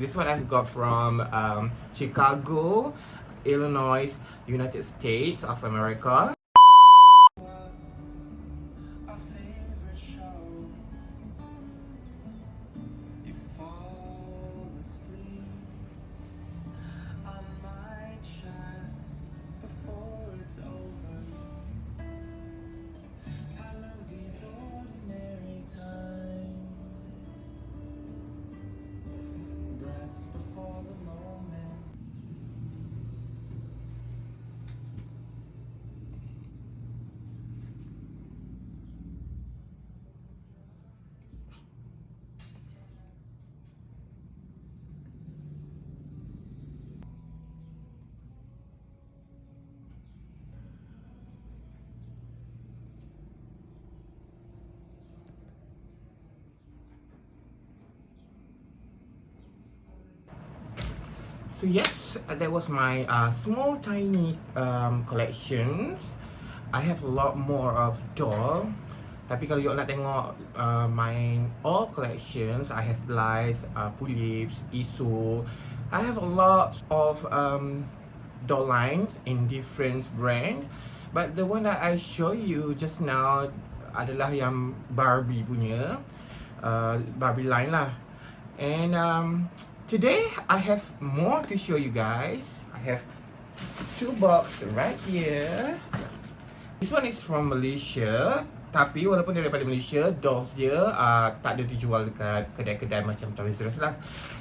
This one I've got from Chicago, Illinois, United States of America. So yes, that was my small tiny collections. I have a lot more of doll. Tapi kalau you nak tengok my all collections, I have Blythe, Pulips, Isu. I have a lot of doll lines in different brand. But the one that I show you just now adalah yang Barbie punya, Barbie line lah. And today I have more to show you guys. I have 2 boxes right here. This one is from Malaysia. Tapi walaupun dia daripada Malaysia, dolls dia tak ada dijual dekat kedai-kedai macam Toys R Us lah.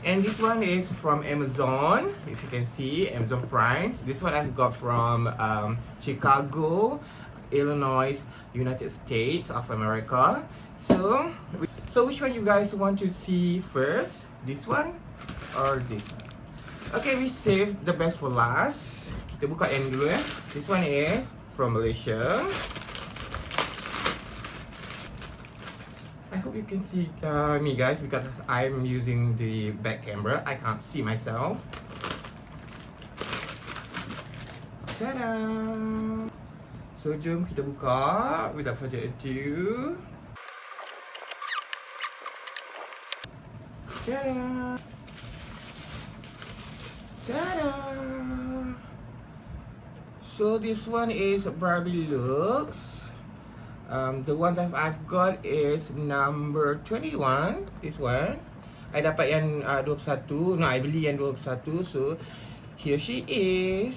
And this one is from Amazon. If you can see, Amazon Prime. This one I've got from Chicago, Illinois, United States of America. So which one you guys want to see first? This one or this one? Okay, we saved the best for last. Kita buka yang dulu ya. This one is from Malaysia. I hope you can see me guys because I'm using the back camera. I can't see myself. Ta-da! So jom kita buka without further ado. Ta-da! Ta-da! So this one is Barbie looks. The one that I've got is number 21. This one. I dapat yang 21. No, I beli yang 21. So here she is.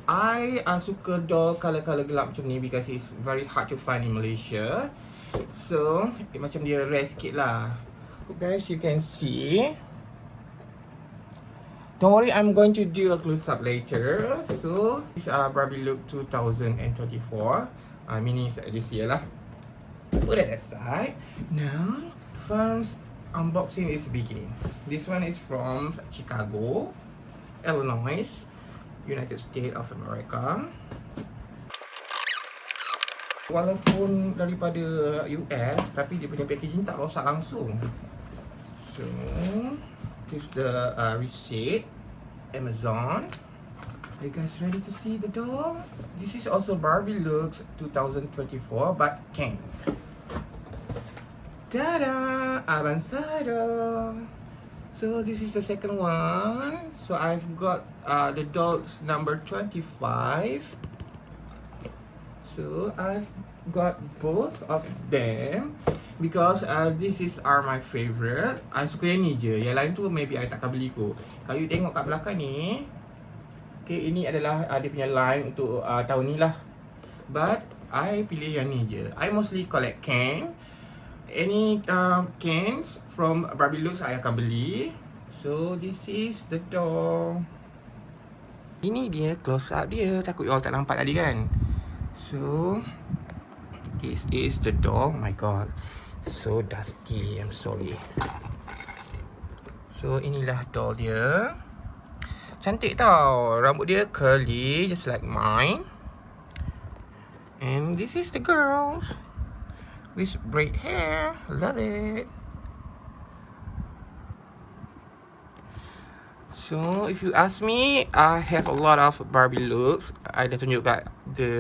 I suka doll color gelap macam ni because it's very hard to find in Malaysia. So macam dia rare sikit lah. Guys, you can see. Don't worry, I'm going to do a close-up later. So this Barbie look 2024. Mini this year lah. Put it aside. Now, first unboxing is begin. This one is from Chicago, Illinois, United States of America. Walaupun daripada US, tapi dia punya packaging tak rosak langsung. So, this is the receipt, Amazon. Are you guys ready to see the doll? This is also Barbie looks 2024 but Ken. Ta-da! Avanzado! So this is the second one. So I've got the dolls number 25. So I've got both of them because this are my favorite. I suka yang ni je. Yang lain tu maybe I takkan beli kot. Kalau you tengok kat belakang ni, okay, ini adalah dia punya line untuk tahun ni lah. But I pilih yang ni je. I mostly collect can. Any cans from Barbie looks I akan beli. So this is the doll. Ini dia close up dia. Takut you all tak nampak tadi kan. So this is the doll. Oh my god, so dusty. I'm sorry. So inilah doll dia. Cantik tau. Rambut dia curly just like mine. And this is the girls with braid hair. Love it. So if you ask me, I have a lot of Barbie looks. I dah tunjuk kat the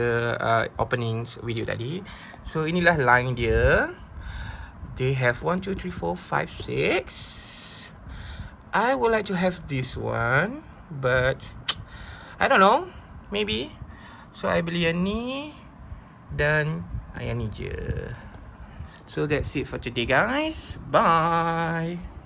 openings video tadi. So inilah line dia. They have 1, 2, 3, 4, 5, 6. I would like to have this one, but I don't know, maybe. So I beli yang ni dan yang ni je. So that's it for today guys. Bye.